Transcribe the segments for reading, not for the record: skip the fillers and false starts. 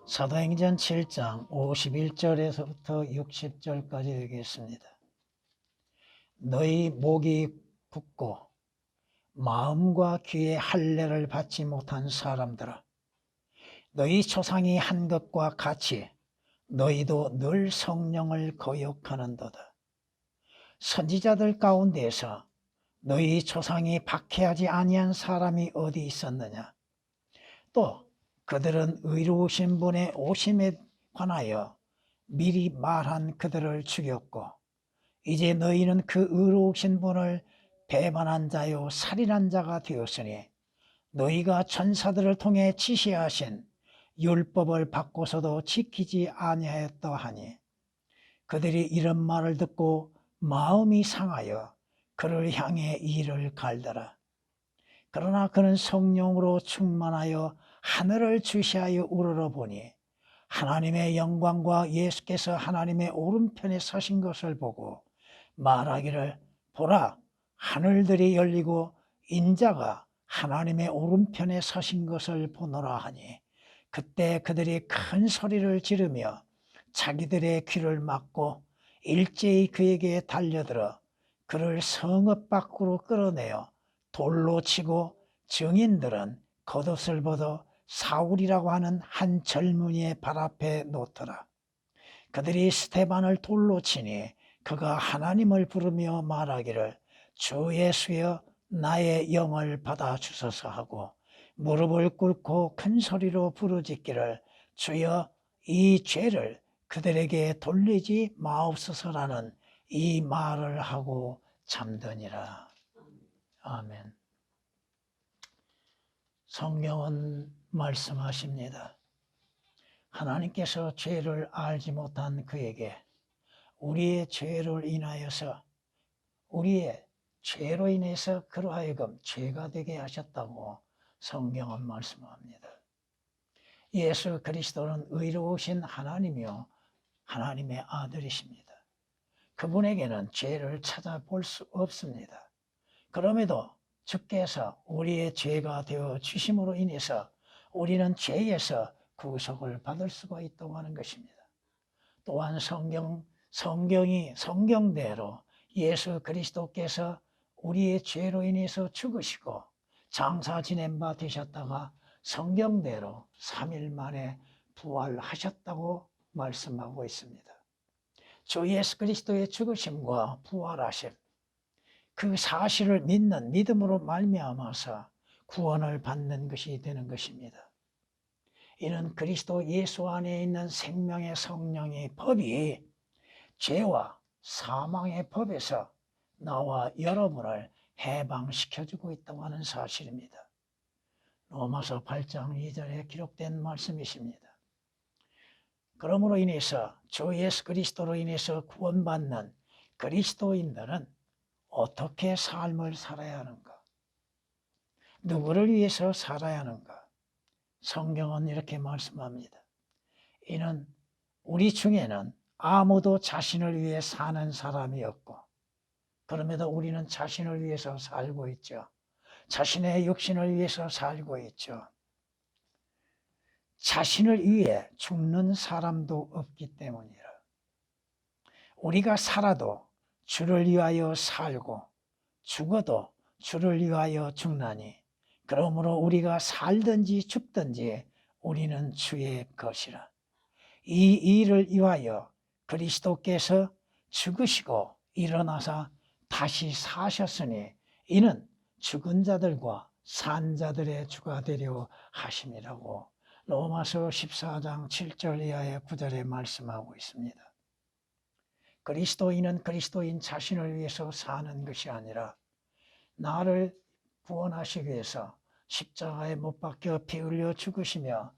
사도행전 7장 51절에서부터 60절까지 되겠습니다. 너희 목이 굳고 마음과 귀에 할례를 받지 못한 사람들아, 너희 조상이 한 것과 같이 너희도 늘 성령을 거역하는도다. 선지자들 가운데서 너희 조상이 박해하지 아니한 사람이 어디 있었느냐? 또 그들은 의로우신 분의 오심에 관하여 미리 말한 그들을 죽였고, 이제 너희는 그 의로우신 분을 배반한 자요 살인한 자가 되었으니 너희가 천사들을 통해 지시하신 율법을 받고서도 지키지 아니하였다 하니, 그들이 이런 말을 듣고 마음이 상하여 그를 향해 이를 갈더라. 그러나 그는 성령으로 충만하여 하늘을 주시하여 우러러보니 하나님의 영광과 예수께서 하나님의 오른편에 서신 것을 보고 말하기를, 보라, 하늘들이 열리고 인자가 하나님의 오른편에 서신 것을 보노라 하니, 그때 그들이 큰 소리를 지르며 자기들의 귀를 막고 일제히 그에게 달려들어 그를 성읍 밖으로 끌어내어 돌로 치고, 증인들은 겉옷을 벗어 사울이라고 하는 한 젊은이의 발 앞에 놓더라. 그들이 스데반을 돌로 치니 그가 하나님을 부르며 말하기를, 주 예수여 나의 영을 받아 주소서 하고 무릎을 꿇고 큰 소리로 부르짖기를, 주여 이 죄를 그들에게 돌리지 마옵소서라는 이 말을 하고 잠드니라. 아멘. 성경은 말씀하십니다. 하나님께서 죄를 알지 못한 그에게 우리의 죄를 인하여서, 우리의 죄로 인해서 그로 하여금 죄가 되게 하셨다고 성경은 말씀합니다. 예수 그리스도는 의로우신 하나님이요 하나님의 아들이십니다. 그분에게는 죄를 찾아볼 수 없습니다. 그럼에도 주께서 우리의 죄가 되어 주심으로 인해서 우리는 죄에서 구속을 받을 수가 있다고 하는 것입니다. 또한 성경대로 예수 그리스도께서 우리의 죄로 인해서 죽으시고 장사 지낸 바 되셨다가 성경대로 3일 만에 부활하셨다고 말씀하고 있습니다. 주 예수 그리스도의 죽으심과 부활하심, 그 사실을 믿는 믿음으로 말미암아서 구원을 받는 것이 되는 것입니다. 이는 그리스도 예수 안에 있는 생명의 성령의 법이 죄와 사망의 법에서 나와 여러분을 해방시켜주고 있다고 하는 사실입니다. 로마서 8장 2절에 기록된 말씀이십니다. 그러므로 인해서 주 예수 그리스도로 인해서 구원받는 그리스도인들은 어떻게 삶을 살아야 하는가? 누구를 위해서 살아야 하는가? 성경은 이렇게 말씀합니다. 이는 우리 중에는 아무도 자신을 위해 사는 사람이 없고, 그럼에도 우리는 자신을 위해서 살고 있죠. 자신의 육신을 위해서 살고 있죠. 자신을 위해 죽는 사람도 없기 때문이라. 우리가 살아도 주를 위하여 살고 죽어도 주를 위하여 죽나니, 그러므로 우리가 살든지 죽든지 우리는 주의 것이라. 이 일을 위하여 그리스도께서 죽으시고 일어나사 다시 사셨으니 이는 죽은 자들과 산 자들의 주가 되려 하심이라고 로마서 14장 7절 이하의 9절에 말씀하고 있습니다. 그리스도인은 그리스도인 자신을 위해서 사는 것이 아니라 나를 구원하시기 위해서 십자가에 못 박혀 피 흘려 죽으시며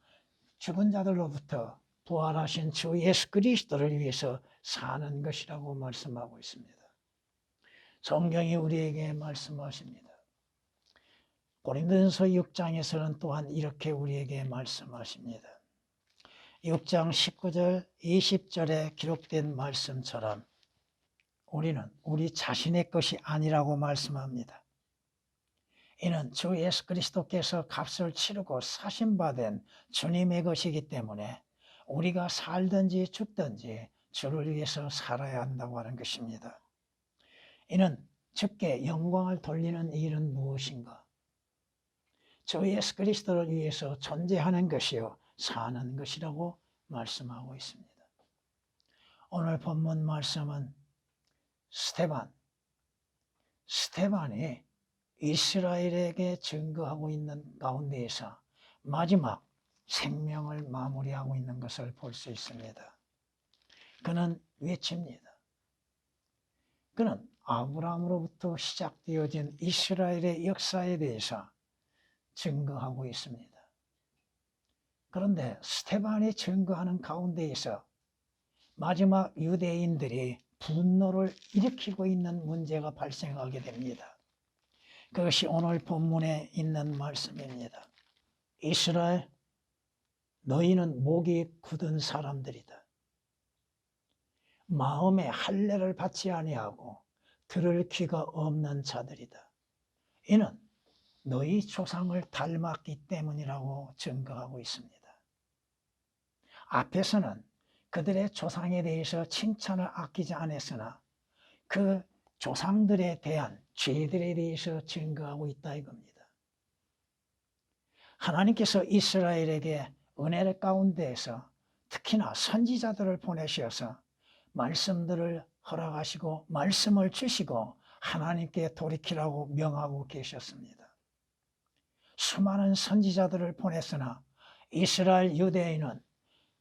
죽은 자들로부터 부활하신 주 예수 그리스도를 위해서 사는 것이라고 말씀하고 있습니다. 성경이 우리에게 말씀하십니다. 고린도전서 6장에서는 또한 이렇게 우리에게 말씀하십니다. 6장 19절 20절에 기록된 말씀처럼 우리는 우리 자신의 것이 아니라고 말씀합니다. 이는 주 예수 그리스도께서 값을 치르고 사신 바 된 주님의 것이기 때문에 우리가 살든지 죽든지 주를 위해서 살아야 한다고 하는 것입니다. 이는 주께 영광을 돌리는 일은 무엇인가? 주 예수 그리스도를 위해서 존재하는 것이요 사는 것이라고 말씀하고 있습니다. 오늘 본문 말씀은 스테반이 이스라엘에게 증거하고 있는 가운데에서 마지막 생명을 마무리하고 있는 것을 볼 수 있습니다. 그는 외칩니다. 그는 아브라함으로부터 시작되어진 이스라엘의 역사에 대해서 증거하고 있습니다. 그런데 스테반이 증거하는 가운데에서 마지막 유대인들이 분노를 일으키고 있는 문제가 발생하게 됩니다. 그것이 오늘 본문에 있는 말씀입니다. 이스라엘, 너희는 목이 굳은 사람들이다. 마음에 할례를 받지 아니하고 들을 귀가 없는 자들이다. 이는 너희 조상을 닮았기 때문이라고 증거하고 있습니다. 앞에서는 그들의 조상에 대해서 칭찬을 아끼지 않았으나 그 조상들에 대한 죄들에 대해서 증거하고 있다 이겁니다. 하나님께서 이스라엘에게 은혜 가운데에서 특히나 선지자들을 보내셔서 말씀들을 허락하시고 말씀을 주시고 하나님께 돌이키라고 명하고 계셨습니다. 수많은 선지자들을 보냈으나 이스라엘 유대인은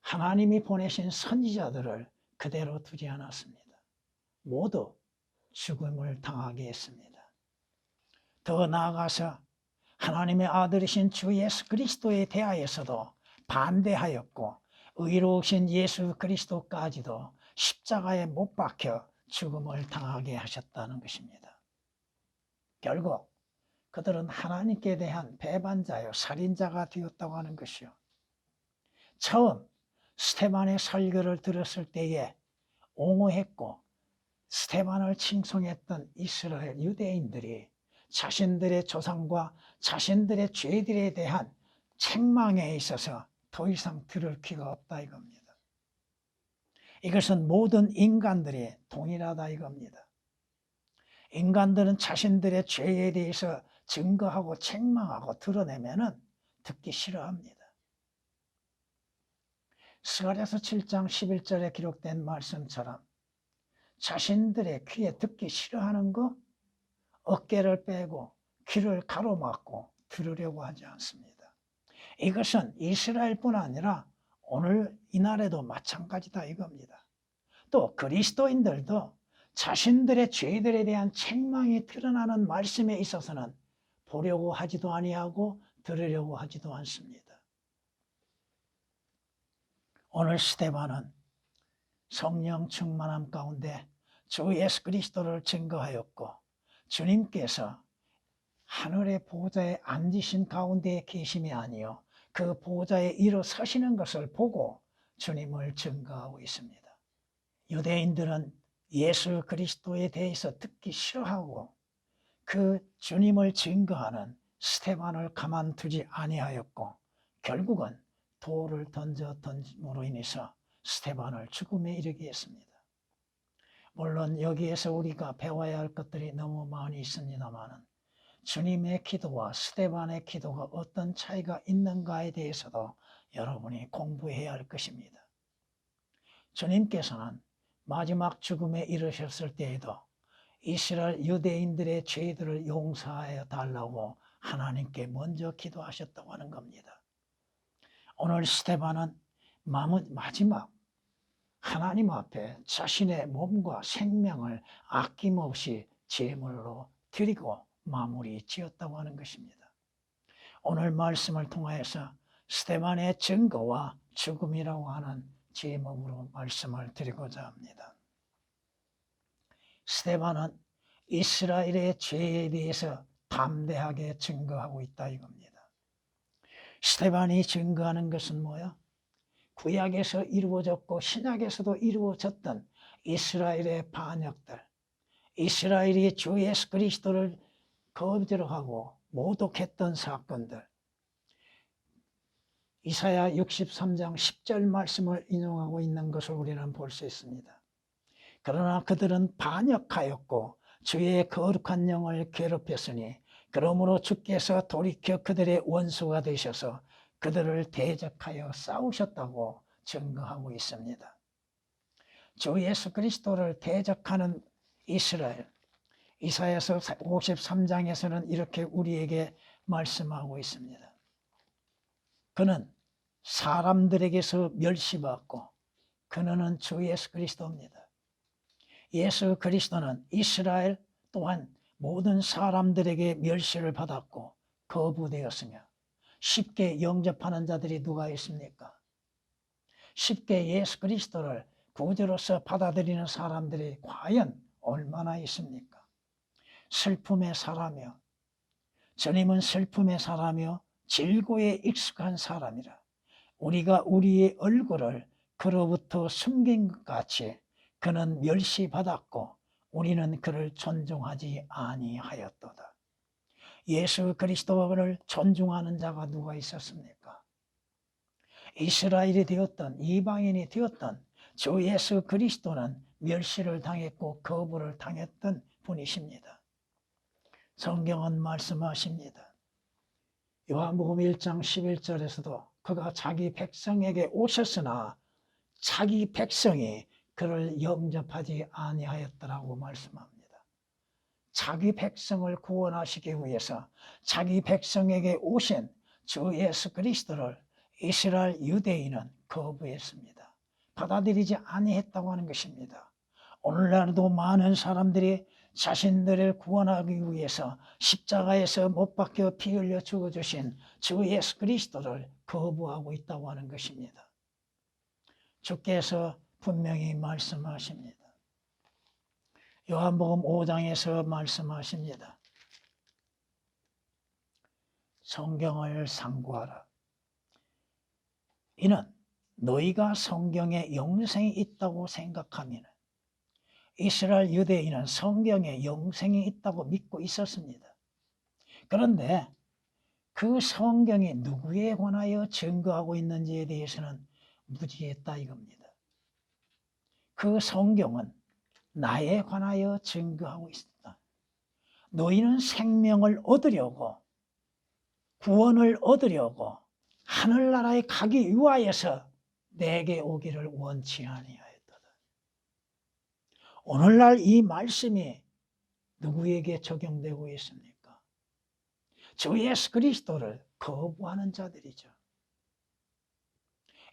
하나님이 보내신 선지자들을 그대로 두지 않았습니다. 모두 죽음을 당하게 했습니다. 더 나아가서 하나님의 아들이신 주 예수 그리스도에 대하여서도 반대하였고 의로우신 예수 그리스도까지도 십자가에 못 박혀 죽음을 당하게 하셨다는 것입니다. 결국 그들은 하나님께 대한 배반자요 살인자가 되었다고 하는 것이요. 처음 스테반의 설교를 들었을 때에 옹호했고 스테반을 칭송했던 이스라엘 유대인들이 자신들의 조상과 자신들의 죄들에 대한 책망에 있어서 더 이상 들을 귀가 없다 이겁니다. 이것은 모든 인간들이 동일하다 이겁니다. 인간들은 자신들의 죄에 대해서 증거하고 책망하고 드러내면은 듣기 싫어합니다. 스가랴서 7장 11절에 기록된 말씀처럼 자신들의 귀에 듣기 싫어하는 거 어깨를 빼고 귀를 가로막고 들으려고 하지 않습니다. 이것은 이스라엘뿐 아니라 오늘 이날에도 마찬가지다 이겁니다. 또 그리스도인들도 자신들의 죄들에 대한 책망이 드러나는 말씀에 있어서는 보려고 하지도 아니하고 들으려고 하지도 않습니다. 오늘 스데반은 성령 충만함 가운데 주 예수 그리스도를 증거하였고 주님께서 하늘의 보좌에 앉으신 가운데 계심이 아니요 그 보좌에 일어서시는 것을 보고 주님을 증거하고 있습니다. 유대인들은 예수 그리스도에 대해서 듣기 싫어하고 그 주님을 증거하는 스데반을 가만두지 아니하였고 결국은 돌을 던짐으로 인해서 스데반을 죽음에 이르게 했습니다. 물론 여기에서 우리가 배워야 할 것들이 너무 많이 있습니다만 주님의 기도와 스데반의 기도가 어떤 차이가 있는가에 대해서도 여러분이 공부해야 할 것입니다. 주님께서는 마지막 죽음에 이르셨을 때에도 이스라엘 유대인들의 죄들을 용서하여 달라고 하나님께 먼저 기도하셨다고 하는 겁니다. 오늘 스데반은 마지막 하나님 앞에 자신의 몸과 생명을 아낌없이 제물로 드리고 마무리 지었다고 하는 것입니다. 오늘 말씀을 통하여서 스데반의 증거와 죽음이라고 하는 제목으로 말씀을 드리고자 합니다. 스데반은 이스라엘의 죄에 대해서 담대하게 증거하고 있다 이겁니다. 스데반이 증거하는 것은 뭐야? 구약에서 이루어졌고 신약에서도 이루어졌던 이스라엘의 반역들, 이스라엘이 주 예수 그리스도를 거절하고 모독했던 사건들, 이사야 63장 10절 말씀을 인용하고 있는 것을 우리는 볼 수 있습니다. 그러나 그들은 반역하였고 주의 거룩한 영을 괴롭혔으니 그러므로 주께서 돌이켜 그들의 원수가 되셔서 그들을 대적하여 싸우셨다고 증거하고 있습니다. 주 예수 그리스도를 대적하는 이스라엘, 이사야서 53장에서는 이렇게 우리에게 말씀하고 있습니다. 그는 사람들에게서 멸시받고 그는 주 예수 그리스도입니다. 예수 그리스도는 이스라엘 또한 모든 사람들에게 멸시를 받았고 거부되었으며 쉽게 영접하는 자들이 누가 있습니까? 쉽게 예수 그리스도를 구주로서 받아들이는 사람들이 과연 얼마나 있습니까? 슬픔의 사람이요, 주님은 슬픔의 사람이요 질고에 익숙한 사람이라 우리가 우리의 얼굴을 그로부터 숨긴 것 같이 그는 멸시받았고 우리는 그를 존중하지 아니하였도다. 예수 그리스도를 존중하는 자가 누가 있었습니까? 이스라엘이 되었던 이방인이 되었던 주 예수 그리스도는 멸시를 당했고 거부를 당했던 분이십니다. 성경은 말씀하십니다. 요한복음 1장 11절에서도 그가 자기 백성에게 오셨으나 자기 백성이 그를 영접하지 아니하였더라고 말씀합니다. 자기 백성을 구원하시기 위해서 자기 백성에게 오신 주 예수 그리스도를 이스라엘 유대인은 거부했습니다. 받아들이지 아니했다고 하는 것입니다. 오늘날도 많은 사람들이 자신들을 구원하기 위해서 십자가에서 못 박혀 피 흘려 죽어주신 주 예수 그리스도를 거부하고 있다고 하는 것입니다. 주께서 분명히 말씀하십니다. 요한복음 5장에서 말씀하십니다. 성경을 상고하라. 이는 너희가 성경에 영생이 있다고 생각하면 이스라엘 유대인은 성경에 영생이 있다고 믿고 있었습니다. 그런데 그 성경이 누구에 관하여 증거하고 있는지에 대해서는 무지했다 이겁니다. 그 성경은 나에 관하여 증거하고 있다. 너희는 생명을 얻으려고 구원을 얻으려고 하늘나라에 가기 위하여서 내게 오기를 원치 아니하였도다. 오늘날 이 말씀이 누구에게 적용되고 있습니까? 주 예수 그리스도를 거부하는 자들이죠.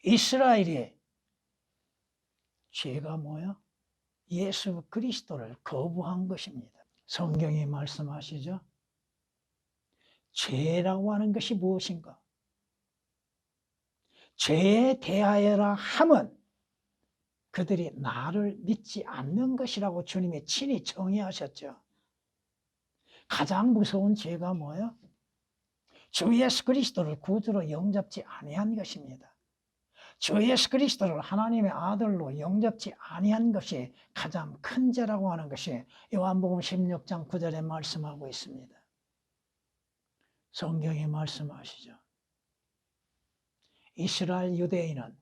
이스라엘이 죄가 뭐야? 예수 그리스도를 거부한 것입니다. 성경이 말씀하시죠. 죄라고 하는 것이 무엇인가? 죄에 대하여라 함은 그들이 나를 믿지 않는 것이라고 주님이 친히 정의하셨죠. 가장 무서운 죄가 뭐예요? 주 예수 그리스도를 구주로 영접지 아니한 것입니다. 주 예수 그리스도를 하나님의 아들로 영접지 아니한 것이 가장 큰 죄라고 하는 것이 요한복음 16장 9절에 말씀하고 있습니다. 성경이 말씀하시죠. 이스라엘 유대인은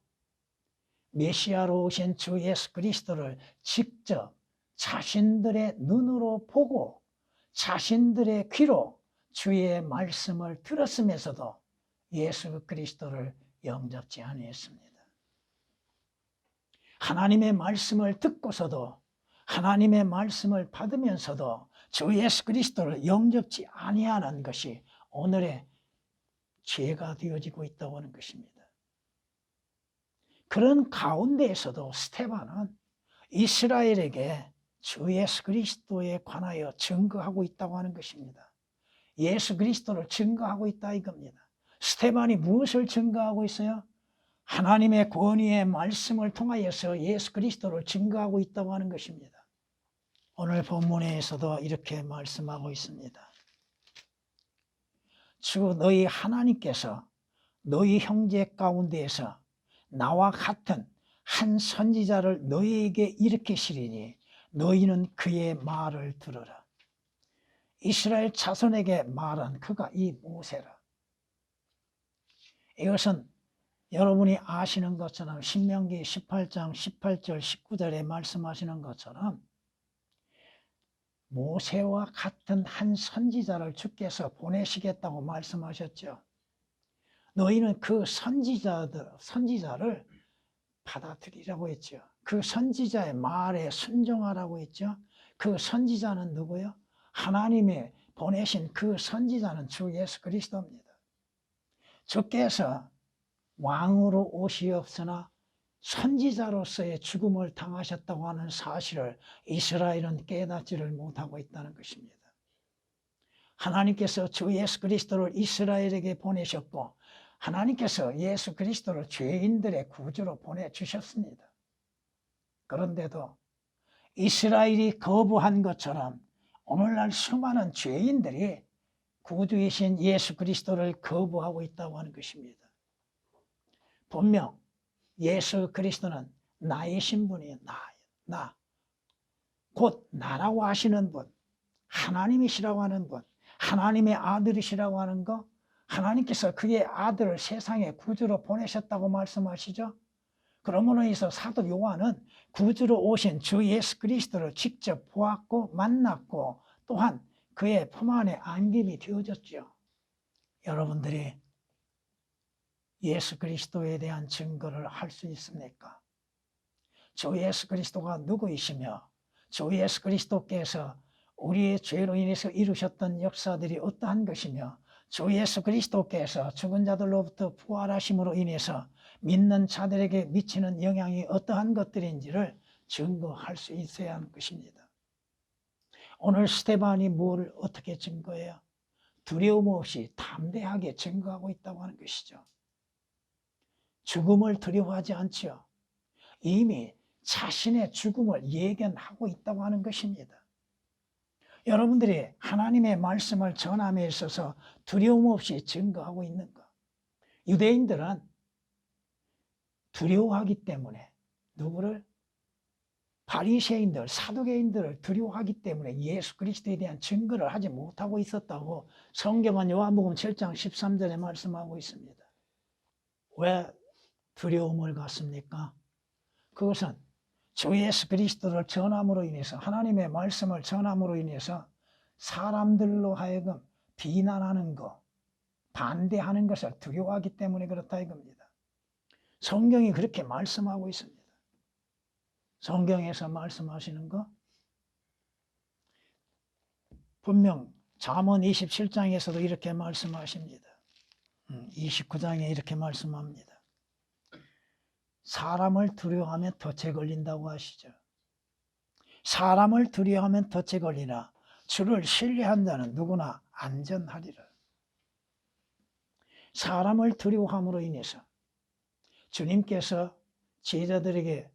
메시아로 오신 주 예수 그리스도를 직접 자신들의 눈으로 보고 자신들의 귀로 주의 말씀을 들었으면서도 예수 그리스도를 영접지 아니했습니다. 하나님의 말씀을 듣고서도 하나님의 말씀을 받으면서도 주 예수 그리스도를 영접지 아니하는 것이 오늘의 죄가 되어지고 있다고 하는 것입니다. 그런 가운데에서도 스데반은 이스라엘에게 주 예수 그리스도에 관하여 증거하고 있다고 하는 것입니다. 예수 그리스도를 증거하고 있다 이겁니다. 스데반이 무엇을 증거하고 있어요? 하나님의 권위의 말씀을 통하여서 예수 그리스도를 증거하고 있다고 하는 것입니다. 오늘 본문에서도 이렇게 말씀하고 있습니다. 주 너희 하나님께서 너희 형제 가운데에서 나와 같은 한 선지자를 너희에게 일으키시리니 너희는 그의 말을 들으라. 이스라엘 자손에게 말한 그가 이 모세라. 이것은 여러분이 아시는 것처럼 신명기 18장 18절 19절에 말씀하시는 것처럼 모세와 같은 한 선지자를 주께서 보내시겠다고 말씀하셨죠. 너희는 그 선지자를 받아들이라고 했죠. 그 선지자의 말에 순종하라고 했죠. 그 선지자는 누구요? 하나님의 보내신 그 선지자는 주 예수 그리스도입니다. 주께서 왕으로 오시옵으나 선지자로서의 죽음을 당하셨다고 하는 사실을 이스라엘은 깨닫지를 못하고 있다는 것입니다. 하나님께서 주 예수 그리스도를 이스라엘에게 보내셨고 하나님께서 예수 그리스도를 죄인들의 구주로 보내주셨습니다. 그런데도 이스라엘이 거부한 것처럼 오늘날 수많은 죄인들이 구주이신 예수 그리스도를 거부하고 있다고 하는 것입니다. 분명 예수 그리스도는 나이신 분이에요. 나. 곧 나라고 하시는 분, 하나님이시라고 하는 분, 하나님의 아들이시라고 하는 거, 하나님께서 그의 아들을 세상에 구주로 보내셨다고 말씀하시죠. 그러므로 인해서 사도 요한은 구주로 오신 주 예수 그리스도를 직접 보았고 만났고 또한 그의 품 안에 안김이 되어졌죠. 여러분들이 예수 그리스도에 대한 증거를 할 수 있습니까? 주 예수 그리스도가 누구이시며 주 예수 그리스도께서 우리의 죄로 인해서 이루셨던 역사들이 어떠한 것이며 주 예수 그리스도께서 죽은 자들로부터 부활하심으로 인해서 믿는 자들에게 미치는 영향이 어떠한 것들인지를 증거할 수 있어야 하는 것입니다. 오늘 스데반이 뭘 어떻게 증거해요? 두려움 없이 담대하게 증거하고 있다고 하는 것이죠. 죽음을 두려워하지 않죠. 이미 자신의 죽음을 예견하고 있다고 하는 것입니다. 여러분들이 하나님의 말씀을 전함에 있어서 두려움 없이 증거하고 있는 것. 유대인들은 두려워하기 때문에 누구를? 바리새인들, 사두개인들을 두려워하기 때문에 예수 그리스도에 대한 증거를 하지 못하고 있었다고 성경은 요한복음 7장 13절에 말씀하고 있습니다. 왜 두려움을 갖습니까? 그것은 주 예수 그리스도를 전함으로 인해서 하나님의 말씀을 전함으로 인해서 사람들로 하여금 비난하는 것, 반대하는 것을 두려워하기 때문에 그렇다 이겁니다. 성경이 그렇게 말씀하고 있습니다. 성경에서 말씀하시는 거 분명 잠언 27장에서도 이렇게 말씀하십니다. 29장에 이렇게 말씀합니다. 사람을 두려워하면 덫에 걸린다고 하시죠. 사람을 두려워하면 덫에 걸리나 주를 신뢰한 자는 누구나 안전하리라. 사람을 두려워함으로 인해서 주님께서 제자들에게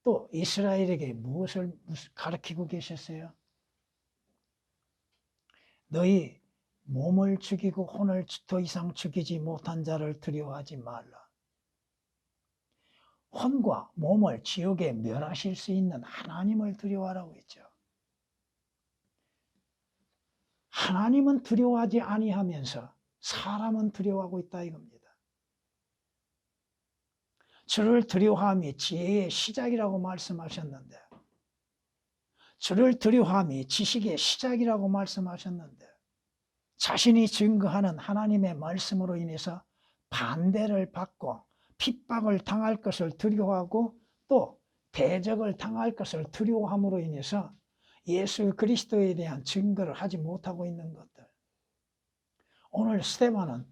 또 이스라엘에게 무엇을 가르치고 계셨어요? 너희 몸을 죽이고 혼을 더 이상 죽이지 못한 자를 두려워하지 말라. 혼과 몸을 지옥에 멸하실 수 있는 하나님을 두려워하라고 했죠. 하나님은 두려워하지 아니하면서 사람은 두려워하고 있다 이겁니다. 주를 두려워함이 지혜의 시작이라고 말씀하셨는데, 주를 두려워함이 지식의 시작이라고 말씀하셨는데, 자신이 증거하는 하나님의 말씀으로 인해서 반대를 받고 핍박을 당할 것을 두려워하고 또 대적을 당할 것을 두려워함으로 인해서 예수 그리스도에 대한 증거를 하지 못하고 있는 것들. 오늘 스데반은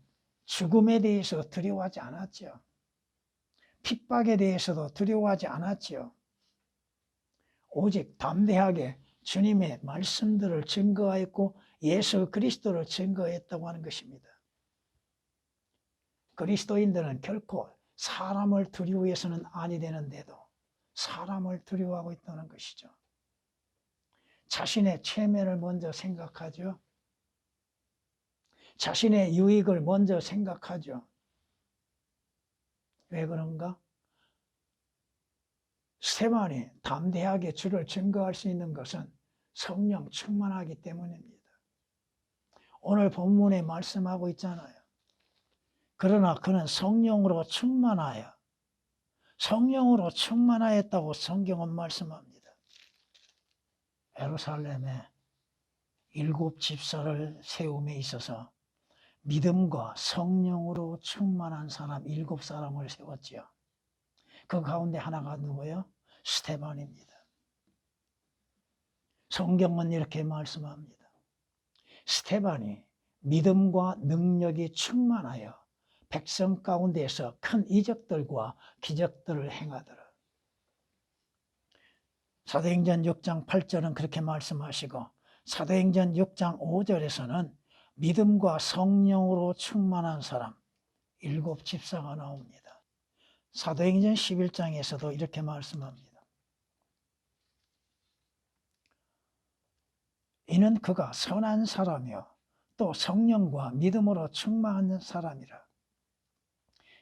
죽음에 대해서 두려워하지 않았죠. 핍박에 대해서도 두려워하지 않았죠. 오직 담대하게 주님의 말씀들을 증거하였고 예수 그리스도를 증거했다고 하는 것입니다. 그리스도인들은 결코 사람을 두려워해서는 아니 되는데도 사람을 두려워하고 있다는 것이죠. 자신의 체면을 먼저 생각하죠. 자신의 유익을 먼저 생각하죠. 왜 그런가? 스데반이 담대하게 주를 증거할 수 있는 것은 성령 충만하기 때문입니다. 오늘 본문에 말씀하고 있잖아요. 그러나 그는 성령으로 충만하였다고 성경은 말씀합니다. 예루살렘에 7 집사를 세움에 있어서 믿음과 성령으로 충만한 사람 7사람을 세웠지요. 그 가운데 하나가 누구예요? 스데반입니다. 성경은 이렇게 말씀합니다. 스데반이 믿음과 능력이 충만하여 백성 가운데에서 큰 이적들과 기적들을 행하더라. 사도행전 6장 8절은 그렇게 말씀하시고 사도행전 6장 5절에서는 믿음과 성령으로 충만한 사람 7 집사가 나옵니다. 사도행전 11장에서도 이렇게 말씀합니다. 이는 그가 선한 사람이요 또 성령과 믿음으로 충만한 사람이라.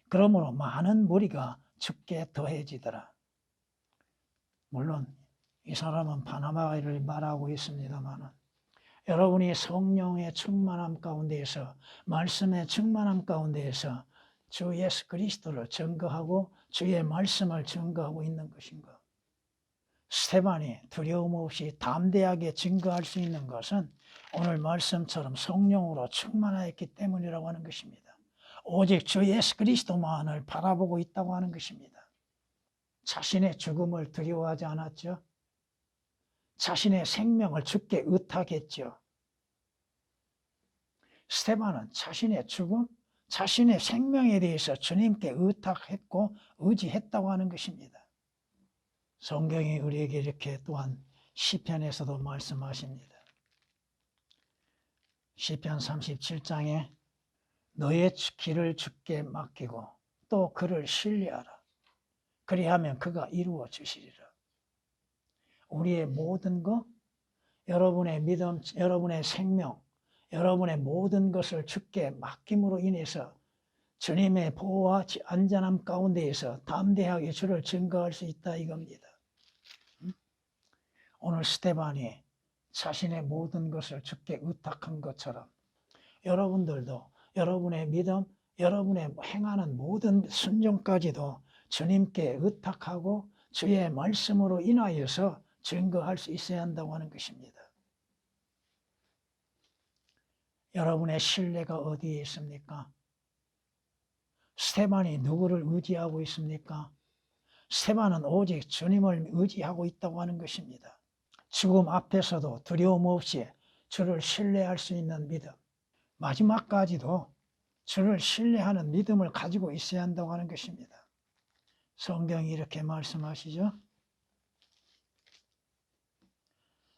그러므로 많은 무리가 죽게 더해지더라. 물론 이 사람은 바나바를 말하고 있습니다만 여러분이 성령의 충만함 가운데에서 말씀의 충만함 가운데에서 주 예수 그리스도를 증거하고 주의 말씀을 증거하고 있는 것인가? 스데반이 두려움 없이 담대하게 증거할 수 있는 것은 오늘 말씀처럼 성령으로 충만하였기 때문이라고 하는 것입니다. 오직 주 예수 그리스도만을 바라보고 있다고 하는 것입니다. 자신의 죽음을 두려워하지 않았죠? 자신의 생명을 주께 의탁했죠. 스데반은 자신의 죽음, 자신의 생명에 대해서 주님께 의탁했고 의지했다고 하는 것입니다. 성경이 우리에게 이렇게 또한 시편에서도 말씀하십니다. 시편 37장에 너의 길을 주께 맡기고 또 그를 신뢰하라. 그리하면 그가 이루어 주시리라. 우리의 모든 것, 여러분의 믿음, 여러분의 생명, 여러분의 모든 것을 주께 맡김으로 인해서 주님의 보호와 안전함 가운데에서 담대하게 주를 증거할 수 있다 이겁니다. 오늘 스데반이 자신의 모든 것을 주께 의탁한 것처럼 여러분들도 여러분의 믿음, 여러분의 행하는 모든 순종까지도 주님께 의탁하고 주의 말씀으로 인하여서 증거할 수 있어야 한다고 하는 것입니다. 여러분의 신뢰가 어디에 있습니까? 스데반이 누구를 의지하고 있습니까? 스데반은 오직 주님을 의지하고 있다고 하는 것입니다. 죽음 앞에서도 두려움 없이 주를 신뢰할 수 있는 믿음, 마지막까지도 주를 신뢰하는 믿음을 가지고 있어야 한다고 하는 것입니다. 성경이 이렇게 말씀하시죠.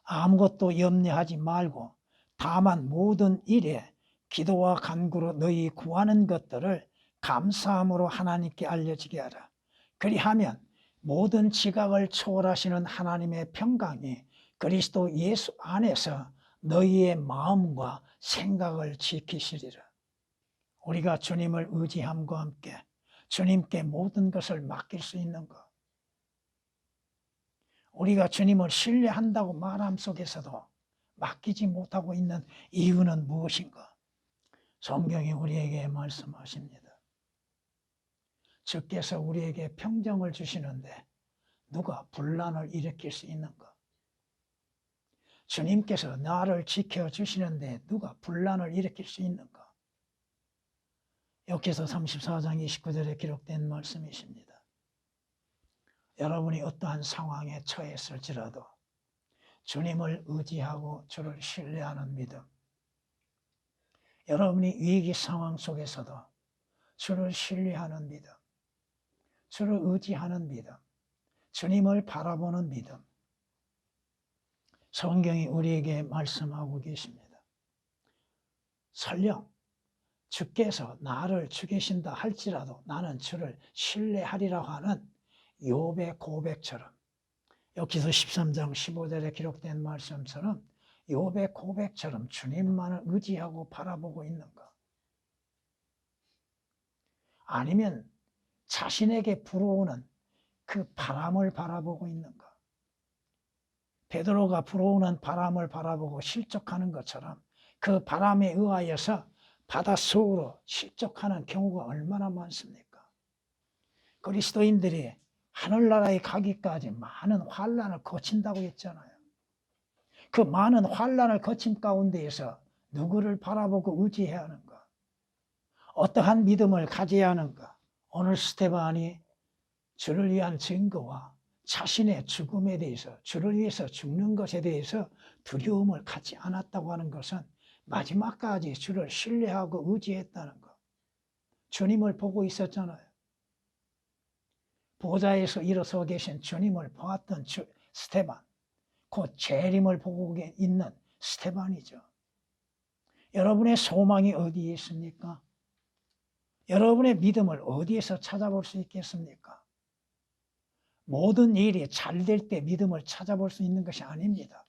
아무것도 염려하지 말고 다만 모든 일에 기도와 간구로 너희 구하는 것들을 감사함으로 하나님께 알려지게 하라. 그리하면 모든 지각을 초월하시는 하나님의 평강이 그리스도 예수 안에서 너희의 마음과 생각을 지키시리라. 우리가 주님을 의지함과 함께 주님께 모든 것을 맡길 수 있는 것, 우리가 주님을 신뢰한다고 말함 속에서도 맡기지 못하고 있는 이유는 무엇인가? 성경이 우리에게 말씀하십니다. 주께서 우리에게 평정을 주시는데 누가 분란을 일으킬 수 있는가? 주님께서 나를 지켜주시는데 누가 분란을 일으킬 수 있는가? 역기서 34장 29절에 기록된 말씀이십니다. 여러분이 어떠한 상황에 처했을지라도 주님을 의지하고 주를 신뢰하는 믿음, 여러분이 위기 상황 속에서도 주를 신뢰하는 믿음, 주를 의지하는 믿음, 주님을 바라보는 믿음, 성경이 우리에게 말씀하고 계십니다. 설령 주께서 나를 죽이신다 할지라도 나는 주를 신뢰하리라고 하는 욥의 고백처럼, 역기서 13장 15절에 기록된 말씀처럼 욥의 고백처럼 주님만을 의지하고 바라보고 있는가? 아니면 자신에게 불어오는 그 바람을 바라보고 있는가? 베드로가 불어오는 바람을 바라보고 실족하는 것처럼 그 바람에 의하여서 바닷속으로 실족하는 경우가 얼마나 많습니까? 그리스도인들이 하늘나라에 가기까지 많은 환난을 거친다고 했잖아요. 그 많은 환난을 거친 가운데에서 누구를 바라보고 의지해야 하는가? 어떠한 믿음을 가져야 하는가? 오늘 스데반이 주를 위한 증거와 자신의 죽음에 대해서, 주를 위해서 죽는 것에 대해서 두려움을 갖지 않았다고 하는 것은 마지막까지 주를 신뢰하고 의지했다는 것. 주님을 보고 있었잖아요. 보좌에서 일어서 계신 주님을 보았던 스데반, 곧 재림을 보고 있는 스데반이죠. 여러분의 소망이 어디에 있습니까? 여러분의 믿음을 어디에서 찾아볼 수 있겠습니까? 모든 일이 잘 될 때 믿음을 찾아볼 수 있는 것이 아닙니다.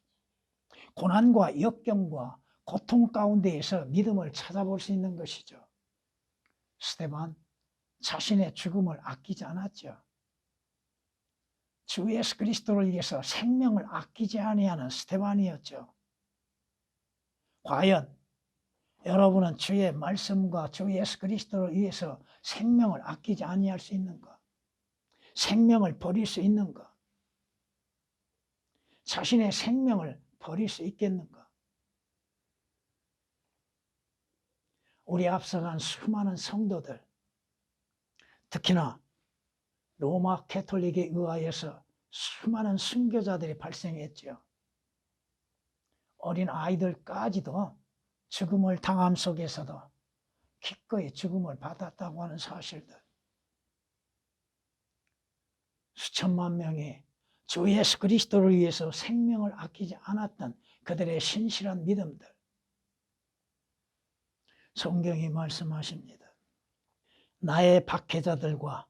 고난과 역경과 고통 가운데에서 믿음을 찾아볼 수 있는 것이죠. 스데반, 자신의 죽음을 아끼지 않았죠. 주 예수 그리스도를 위해서 생명을 아끼지 아니하는 스데반이었죠. 과연 여러분은 주의 말씀과 주 예수 그리스도를 위해서 생명을 아끼지 아니할 수 있는가? 생명을 버릴 수 있는가? 자신의 생명을 버릴 수 있겠는가? 우리 앞서간 수많은 성도들, 특히나 로마 가톨릭에 의하여서 수많은 순교자들이 발생했죠. 어린 아이들까지도 죽음을 당함 속에서도 기꺼이 죽음을 받았다고 하는 사실들. 수천만 명이 주 예수 그리스도를 위해서 생명을 아끼지 않았던 그들의 신실한 믿음들. 성경이 말씀하십니다. 나의 박해자들과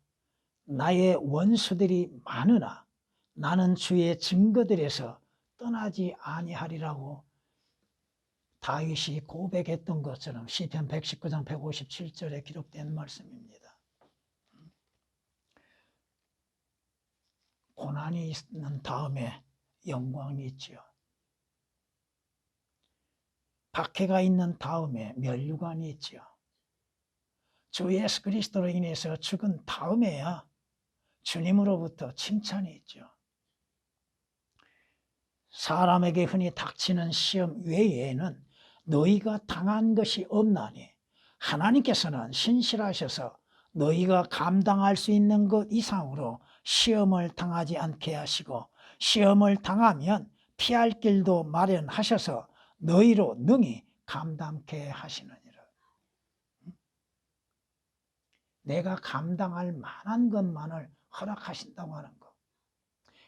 나의 원수들이 많으나 나는 주의 증거들에서 떠나지 아니하리라고 다윗이 고백했던 것처럼 시편 119장 157절에 기록된 말씀입니다. 고난이 있는 다음에 영광이 있지요. 박해가 있는 다음에 면류관이 있지요. 주 예수 그리스도로 인해서 죽은 다음에야 주님으로부터 칭찬이 있죠. 사람에게 흔히 닥치는 시험 외에는 너희가 당한 것이 없나니 하나님께서는 신실하셔서 너희가 감당할 수 있는 것 이상으로 시험을 당하지 않게 하시고 시험을 당하면 피할 길도 마련하셔서 너희로 능히 감당케 하시느니라. 내가 감당할 만한 것만을 허락하신다고 하는 것.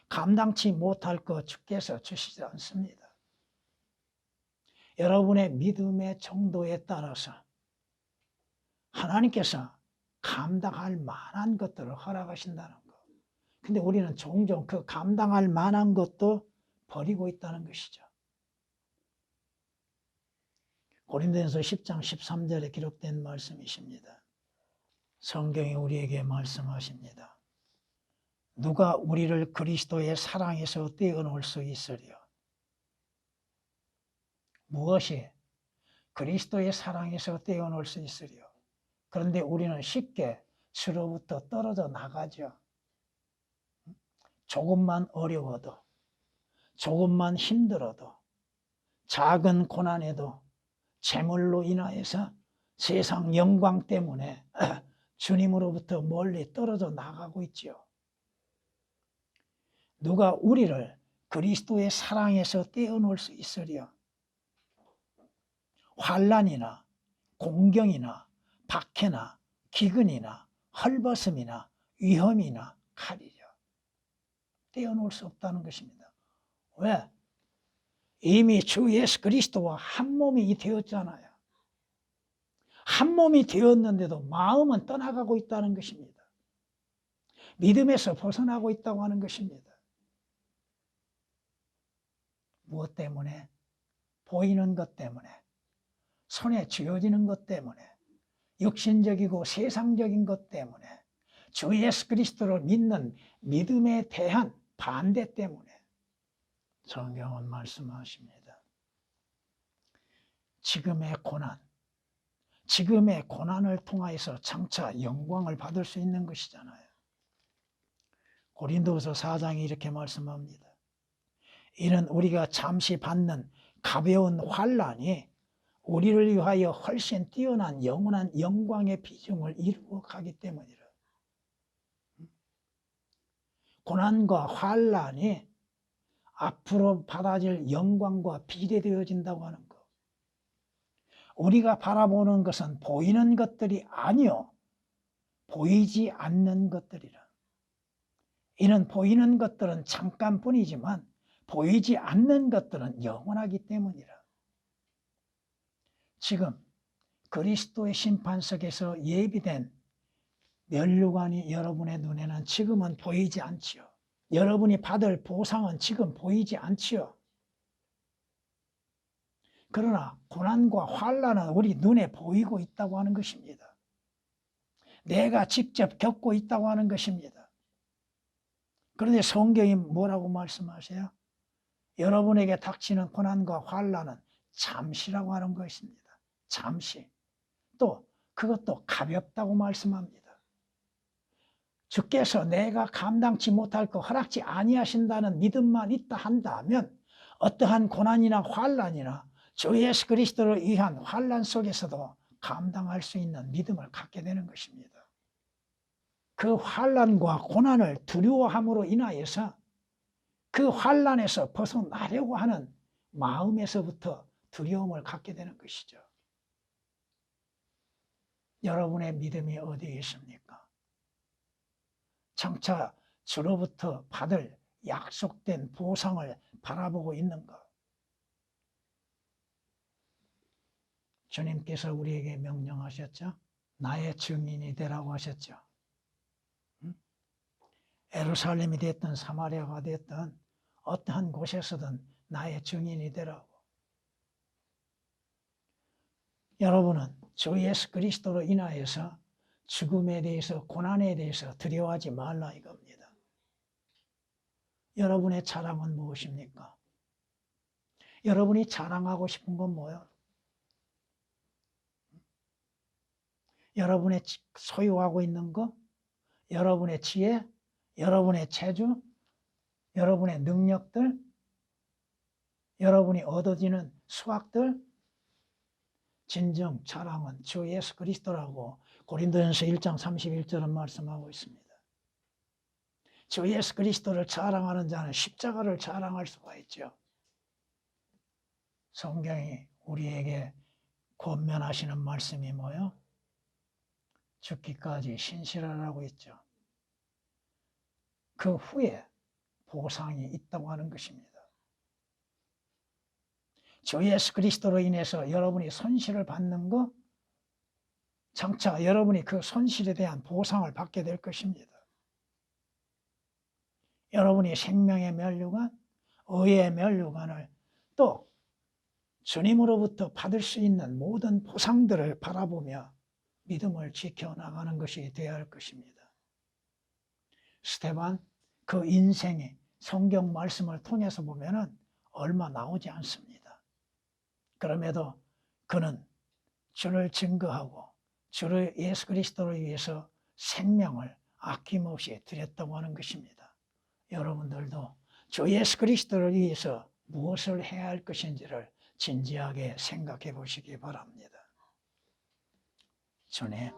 감당치 못할 것 주께서 주시지 않습니다. 여러분의 믿음의 정도에 따라서 하나님께서 감당할 만한 것들을 허락하신다는 것. 근데 우리는 종종 그 감당할 만한 것도 버리고 있다는 것이죠. 고린도전서 10장 13절에 기록된 말씀이십니다. 성경이 우리에게 말씀하십니다. 누가 우리를 그리스도의 사랑에서 떼어놓을 수 있으리요? 무엇이 그리스도의 사랑에서 떼어놓을 수 있으리요? 그런데 우리는 쉽게 주로부터 떨어져 나가죠. 조금만 어려워도, 조금만 힘들어도, 작은 고난에도 재물로 인하여서 세상 영광 때문에 주님으로부터 멀리 떨어져 나가고 있지요. 누가 우리를 그리스도의 사랑에서 떼어놓을 수 있으리요? 환난이나 공경이나 박해나 기근이나 헐벗음이나 위험이나 칼이죠. 떼어놓을 수 없다는 것입니다. 왜? 이미 주 예수 그리스도와 한 몸이 되었잖아요. 한 몸이 되었는데도 마음은 떠나가고 있다는 것입니다. 믿음에서 벗어나고 있다고 하는 것입니다. 무엇 때문에? 보이는 것 때문에, 손에 쥐어지는 것 때문에, 육신적이고 세상적인 것 때문에, 주 예수 그리스도를 믿는 믿음에 대한 반대 때문에 성경은 말씀하십니다. 지금의 고난, 지금의 고난을 통하여서 장차 영광을 받을 수 있는 것이잖아요. 고린도후서 4장이 이렇게 말씀합니다. 이는 우리가 잠시 받는 가벼운 환난이 우리를 위하여 훨씬 뛰어난 영원한 영광의 비중을 이루어 가기 때문이라. 고난과 환난이 앞으로 받아질 영광과 비례되어진다고 하는 것. 우리가 바라보는 것은 보이는 것들이 아니요 보이지 않는 것들이라. 이는 보이는 것들은 잠깐뿐이지만 보이지 않는 것들은 영원하기 때문이라. 지금 그리스도의 심판석에서 예비된 면류관이 여러분의 눈에는 지금은 보이지 않지요. 여러분이 받을 보상은 지금 보이지 않지요. 그러나 고난과 환난은 우리 눈에 보이고 있다고 하는 것입니다. 내가 직접 겪고 있다고 하는 것입니다. 그런데 성경이 뭐라고 말씀하세요? 여러분에게 닥치는 고난과 환난은 잠시라고 하는 것입니다. 잠시. 또 그것도 가볍다고 말씀합니다. 주께서 내가 감당치 못할 거 허락지 아니하신다는 믿음만 있다 한다면 어떠한 고난이나 환난이나 주 예수 그리스도를 위한 환난 속에서도 감당할 수 있는 믿음을 갖게 되는 것입니다. 그 환난과 고난을 두려워함으로 인하여서 그 환난에서 벗어나려고 하는 마음에서부터 두려움을 갖게 되는 것이죠. 여러분의 믿음이 어디에 있습니까? 장차 주로부터 받을 약속된 보상을 바라보고 있는가? 주님께서 우리에게 명령하셨죠. 나의 증인이 되라고 하셨죠. 예루살렘이 됐든 사마리아가 됐든 어떠한 곳에서든 나의 증인이 되라고. 여러분은 주 예수 그리스도로 인하여서 죽음에 대해서 고난에 대해서 두려워하지 말라 이겁니다. 여러분의 자랑은 무엇입니까? 여러분이 자랑하고 싶은 건 뭐예요? 여러분의 소유하고 있는 것, 여러분의 지혜, 여러분의 재주, 여러분의 능력들, 여러분이 얻어지는 수확들, 진정 자랑은 주 예수 그리스도라고 고린도전서 1장 31절은 말씀하고 있습니다. 주 예수 그리스도를 자랑하는 자는 십자가를 자랑할 수가 있죠. 성경이 우리에게 권면하시는 말씀이 뭐예요? 죽기까지 신실하라고 했죠. 그 후에 보상이 있다고 하는 것입니다. 주 예수 그리스도로 인해서 여러분이 손실을 받는 것, 장차 여러분이 그 손실에 대한 보상을 받게 될 것입니다. 여러분이 생명의 면류관, 의의 면류관을 또 주님으로부터 받을 수 있는 모든 보상들을 바라보며 믿음을 지켜나가는 것이 되어야 할 것입니다. 스데반 그 인생의 성경 말씀을 통해서 보면은 얼마 나오지 않습니다. 그럼에도 그는 주를 증거하고 주를 예수 그리스도를 위해서 생명을 아낌없이 드렸다고 하는 것입니다. 여러분들도 주 예수 그리스도를 위해서 무엇을 해야 할 것인지를 진지하게 생각해 보시기 바랍니다. 주님,